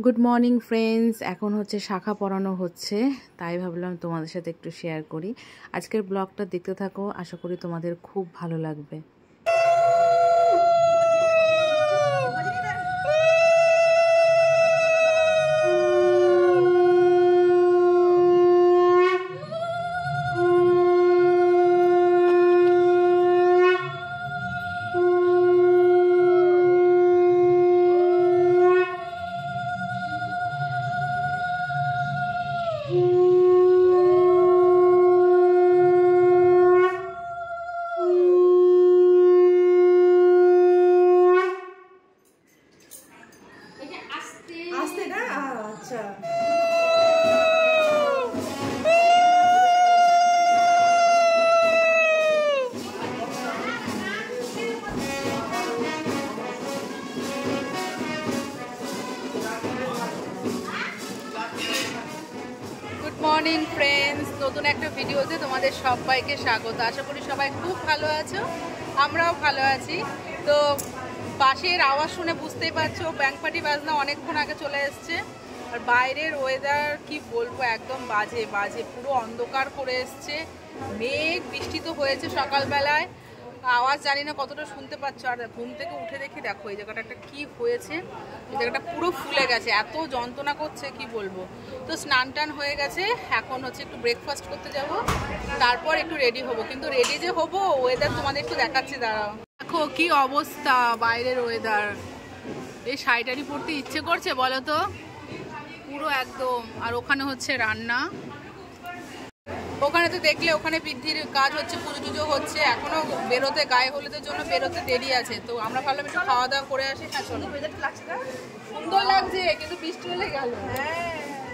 Good morning friends, এখন হচ্ছে শাখা পড়ানো হচ্ছে, তাই ভাবলাম তোমাদের সাথে একটু শেয়ার করি। আজকের ব্লগটা দেখতে থাকো, আশা করি তোমাদের খুব ভালো লাগবে। মর্নিং ফ্রেন্ডস, নতুন একটা ভিডিওতে তোমাদের সবাইকে স্বাগত। আশা করি সবাই খুব ভালো আছো, আমরাও ভালো আছি। তো পাশের আওয়াজ শুনে বুঝতেই পারছো, ব্যাংক পার্টি বাজনা অনেকক্ষণ আগে চলে এসছে। আর বাইরের ওয়েদার কি বলবো, একদম বাজে বাজে, পুরো অন্ধকার করে এসছে, মেঘ, বৃষ্টি তো হয়েছে সকালবেলায়। আওয়াজ জানি না কতটা শুনতে পাচ্ছ। আর ঘুম থেকে উঠে দেখি, দেখো এই জায়গাটা একটা কি হয়েছে, এই জায়গাটা পুরো ফুলে গেছে, এত যন্ত্রণা করছে কি বলবো। তো স্নান টান হয়ে গেছে, এখন হচ্ছে একটু ব্রেকফাস্ট করতে যাব, তারপর একটু রেডি হব। কিন্তু রেডি যে হবো, ওয়েদার তোমাদের একটু দেখাচ্ছি, দাঁড়াও। দেখো কি অবস্থা বাইরের ওয়েদার, এই শাড়িটারি পরতে ইচ্ছে করছে বলো তো, পুরো একদম। আর ওখানে হচ্ছে রান্না, ওখানে তো দেখলে ওখানে বৃদ্ধির কাজ হচ্ছে, পুজো টুজো হচ্ছে, এখনো বেরোতে, গায়ে হলুদের জন্য বেরোতে দেরি আছে। তো আমরা ভাবলাম একটু খাওয়া দাওয়া করে আসি। হ্যাঁ চলো। সুন্দর লাগছে, কিন্তু বৃষ্টি হলে গেল।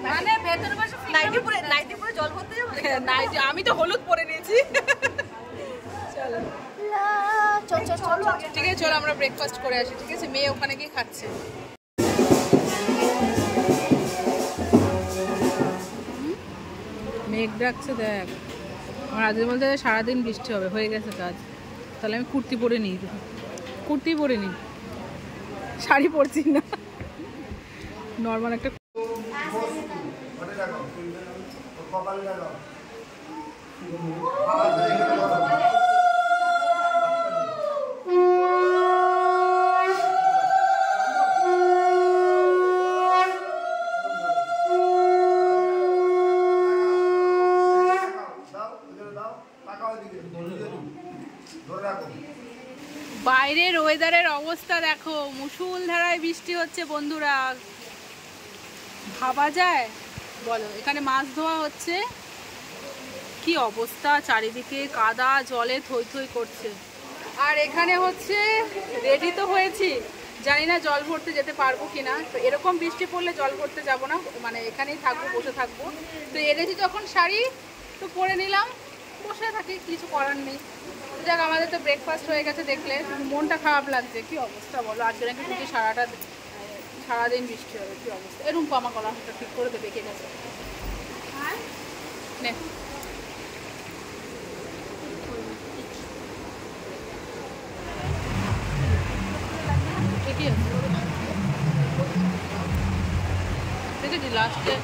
মানে ভেতরে বসে নাইটি পরে জল ভরতে যাবো। নাইটি, আমি তো হলুদ পরে নিয়েছি। চলো ঠিক আছে, চলো আমরা ব্রেকফাস্ট করে আসি। ঠিক আছে, মেয়ে ওখানে গিয়ে খাচ্ছে। মেঘ ডাকছে, দেখ। আমার আজকের মধ্যে সারাদিন বৃষ্টি হবে, হয়ে গেছে কাজ। তাহলে আমি কুর্তি পরে নিই, কুর্তি পরে নিই, শাড়ি পরছি না, নর্মাল একটা। বাইরের ওয়েদারের অবস্থা দেখো, মুষলধারায় বৃষ্টি হচ্ছে বন্ধুরা, ভাবা যায় বলো। এখানে মাছ ধোয়া হচ্ছে, কি অবস্থা, চারিদিকে কাদা জলে থই থই করছে। আর এখানে হচ্ছে রেডি তো হয়েছি, জানি না জল ভরতে যেতে পারবো কিনা। তো এরকম বৃষ্টি পড়লে জল ভরতে যাব না, মানে এখানেই থাকবো, বসে থাকবো। তো এনেছি যখন শাড়ি, তো পরে নিলাম, বসে থাকি, কিছু করার নেই। যাক, আমাদের তো ব্রেকফাস্ট হয়ে গেছে দেখলে, মনটা খারাপ লাগছে। কি অবস্থা বলো, আজকে নাকি শুধু সারাদিন বৃষ্টি হবে, কি অবস্থা। এরকম আমার গলা হাতটা ঠিক করে দেবে, বেঁকে গেছে। নে ঠিকই আছে, দেখেছি লাস্টে।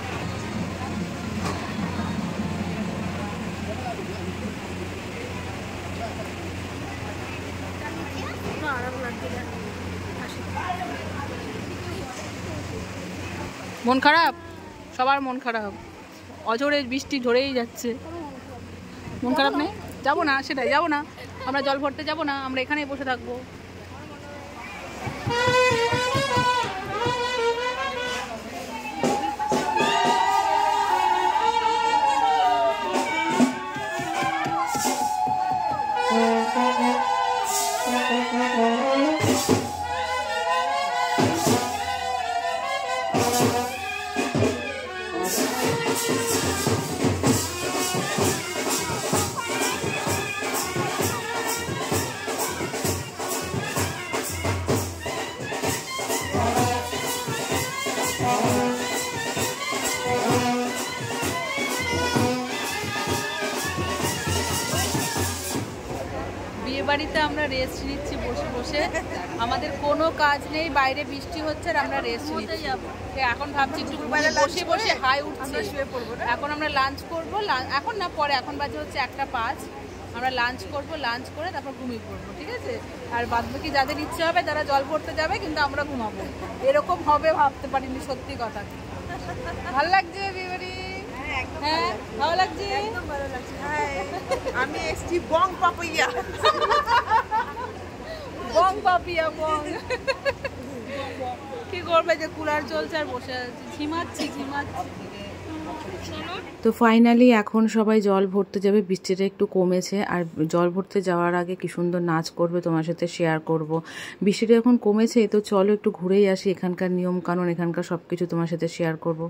মন খারাপ, সবার মন খারাপ, অঝরে বৃষ্টি ঝরেই যাচ্ছে। মন খারাপ নেই, যাবো না, সেটাই যাবো না, আমরা জল ভরতে যাবো না, আমরা এখানেই বসে থাকবো। বাড়িতে আমরা রেস্ট নিচ্ছি বসে বসে। আমাদের কোনো কাজ নেই, বাইরে বৃষ্টি হচ্ছে আর আমরা রেস্ট নিচ্ছি। এখন ভাবছি একটু বসে বসে হাই উঠছে, এখন আমরা লাঞ্চ করবো, এখন না পরে, এখন বাজে হচ্ছে 1:05, আমরা লাঞ্চ করব, লাঞ্চ করে তারপর ঘুমিয়ে পড়বো, ঠিক আছে? আর বাদবাকি যাদের ইচ্ছে হবে তারা জল ভরতে যাবে, কিন্তু আমরা ঘুমাবো। এরকম হবে ভাবতে পারিনি, সত্যি কথা। ভালো লাগছে বিবারি? হ্যাঁ ভালো লাগছে, একদম ভালো লাগছে। আমি এসছি বং পাপিয়া, বং পাপিয়া বং। কি করবে, যে কুলার চলছে আর বসে আছি, ঝিমাচ্ছি। তো ফাইনালি এখন সবাই জল ভরতে যাবে, বৃষ্টিটা একটু কমেছে। আর জল ভরতে যাওয়ার আগে কি সুন্দর নাচ করবে তোমার সাথে শেয়ার করব। বৃষ্টিটা এখন কমেছে, তো চলো একটু ঘুরেই আসি, এখানকার নিয়ম কানুন, এখানকার সব কিছু তোমার সাথে শেয়ার করব।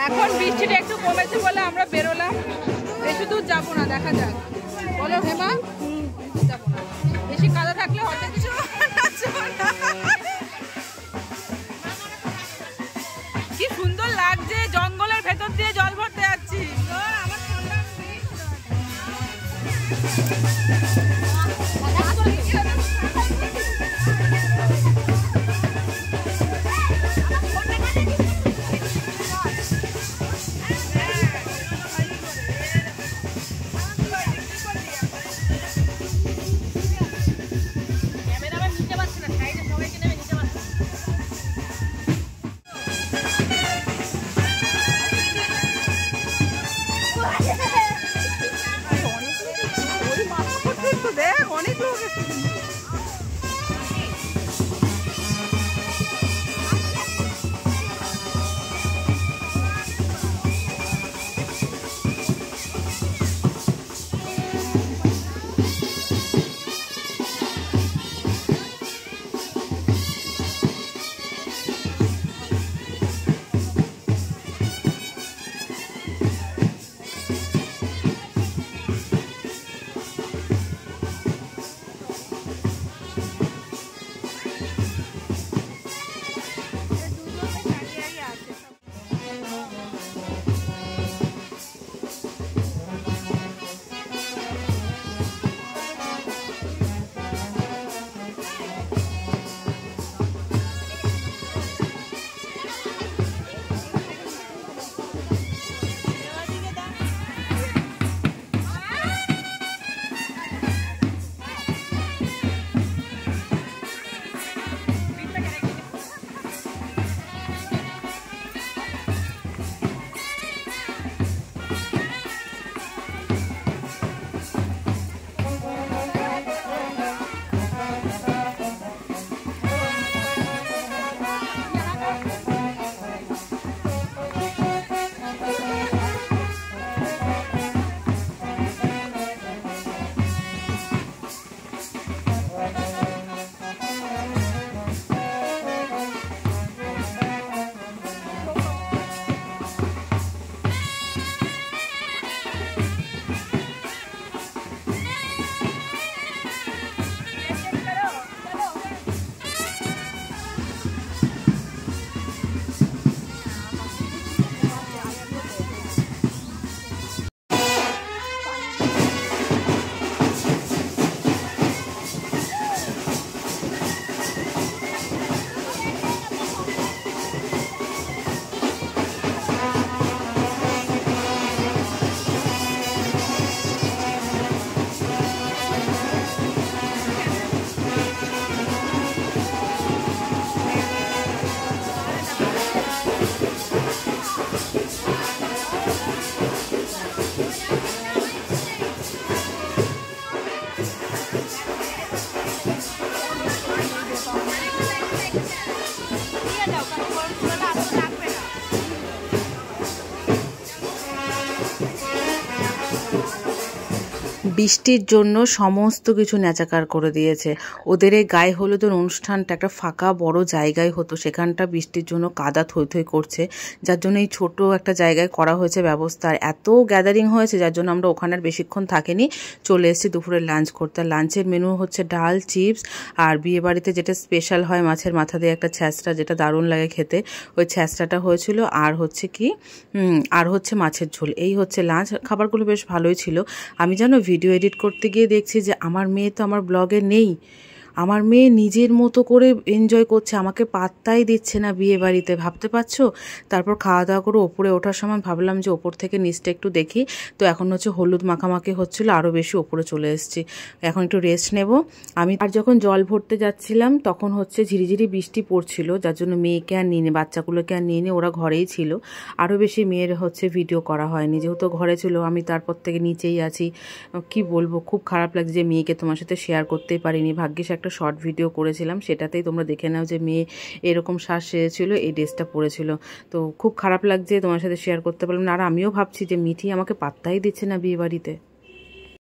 এখন বৃষ্টিটা একটু কমেছে বলে আমরা বেরোলাম, বেশি দূর যাবো না, দেখা যাক। বলো হেমা, যাবো না, বেশি কাদা থাকলে হয়তো কিছু। কি সুন্দর লাগছে, জঙ্গলের ভেতর দিয়ে জল ভরতে যাচ্ছি। ক্যামেরাম্যান নিতে পারছি না, সাইডে সবাইকে নেমে বৃষ্টির জন্য সমস্ত কিছু ন্যাচাকার করে দিয়েছে। ওদের এই গায়ে হলুদের অনুষ্ঠানটা একটা ফাঁকা বড় জায়গায় হতো, সেখানটা বৃষ্টির জন্য কাদা থই থই করছে, যার জন্য এই ছোট একটা জায়গায় করা হয়েছে ব্যবস্থা। আর এত গ্যাদারিং হয়েছে যার জন্য আমরা ওখানে আর বেশিক্ষণ থাকিনি, চলে এসেছি দুপুরে লাঞ্চ করতে। লাঞ্চের মেনু হচ্ছে ডাল, চিপস, আর বিয়ে বাড়িতে যেটা স্পেশাল হয় মাছের মাথা দিয়ে একটা ছ্যাঁচড়া, যেটা দারুণ লাগে খেতে, ওই ছ্যাঁচড়াটা হয়েছিল। আর হচ্ছে কি আর হচ্ছে মাছের ঝোল। এই হচ্ছে লাঞ্চ। খাবারগুলো বেশ ভালোই ছিল। আমি জানো ভিডিও এডিট করতে গিয়ে দেখছি যে আমার মেয়ে তো আমার ব্লগে নেই। আমার মেয়ে নিজের মতো করে এনজয় করছে, আমাকে পাত্তাই দিচ্ছে না বিয়ে বাড়িতে, ভাবতে পারছো। তারপর খাওয়া দাওয়া করে ওপরে ওঠার সময় ভাবলাম যে ওপর থেকে নিচটা একটু দেখি, তো এখন হচ্ছে হলুদ মাখামাখি হচ্ছিলো, আরও বেশি ওপরে চলে এসেছি। এখন একটু রেস্ট নেব আমি। আর যখন জল ভরতে যাচ্ছিলাম তখন হচ্ছে ঝিরিঝিরি বৃষ্টি পড়ছিল, যার জন্য মেয়েকে আর নিয়ে বাচ্চাগুলোকে আর নিয়ে ওরা ঘরেই ছিল। আরও বেশি মেয়ের হচ্ছে ভিডিও করা হয়নি, যেহেতু ঘরে ছিল, আমি তারপর থেকে নিচেই আছি। কি বলবো, খুব খারাপ লাগছে যে মেয়েকে তোমার সাথে শেয়ার করতেই পারিনি। ভাগ্যিস একটা শর্ট ভিডিও করেছিলাম, সেটাতেই তোমরা দেখে নাও যে মেয়ে এরকম শ্বাস সেরেছিল, এই ড্রেসটা পরেছিল। তো খুব খারাপ লাগছে তোমার সাথে শেয়ার করতে পারলাম না। আর আমিও ভাবছি যে মিঠি আমাকে পাত্তাই দিচ্ছে না বিয়ে বাড়িতে।